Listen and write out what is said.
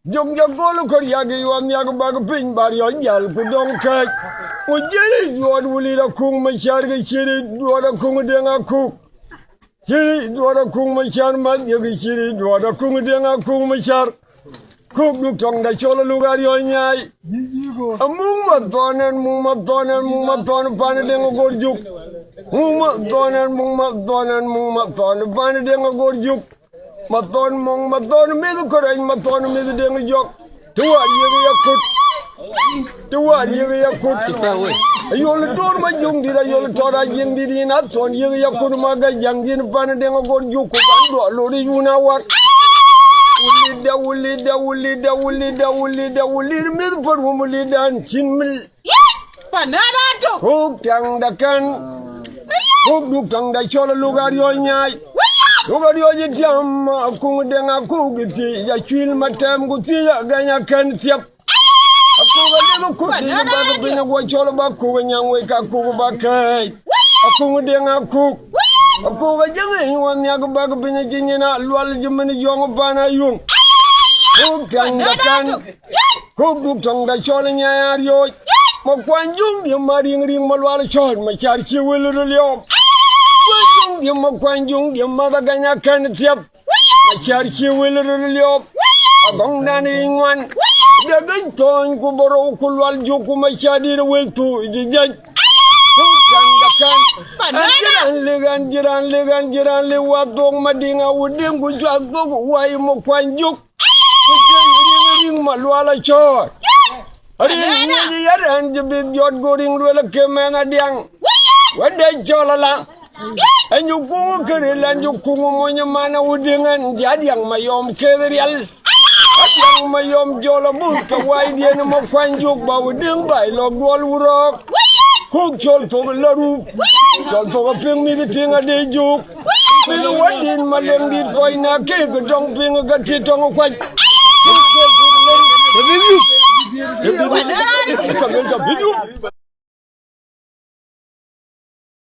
Jong Jagolo Koryagi, you and Yagabag Pin by your yell, but don't catch. When Jelly, you are willing to cook my shark, shitty, you are a Kungadanga cook. Shitty, you are a Kumashan, man, you be shitty, you are a Kungadanga Kumashar. Cook looked on the Chola Lugario Yai. A Mumathon and Mumathon, Panadanga Gorjuk. Mumathon and Mumathon, Panadanga Gorjuk. Mathon, Middle Korean, Mathon, Middle Demi Jock. To what you could. To what you could. You only told my young did I only thought I young did not on you could maga young in Panadanga Gorjuk. Lodi, you know what? Woolly, Milford, Woolly, and Chinmil. Panado. Hook tongue the can. Hook look tongue the Chola Lugario Yai. Lugario Jam, Kungadanga Kugiti, Yachil Matam Gutia, Ganya can tip. A Kuga cook, the bag of Pina Wachola Baku and Young Wake up Kubakai. A Kungadanga cook. A Kuga Jimmy, one Yagabag of Pinagina, Lual Jimmy Young Bana Yung. Cook tongue the can. Cook look tongue the Chola Yario. Makwanjung, you marrying ring Malwala Chord, my charge will really. You Makwanjung, your mother Ganya can tip. My charge will really. A gong danny one. The big tone Kuboro Kulwal Joku, my shadi will to the judge. Jiran, what dog Madinga would dim with your dog, why Mokwanjuk? Malwala Chord. I didn't know yet, and you bid your going to a came and a young. What they jolala? And you go, Keril, and you come on your man, Wooding and Yadiang, my own Keril. Young my own Jolabook, a wide animal fine joke, but we didn't buy Log Wall Rock. Cook Jol for the Laru, Jol for a ping me the thing a day joke. What did my lamb did for in a cake, a drunk ping a got it on a white.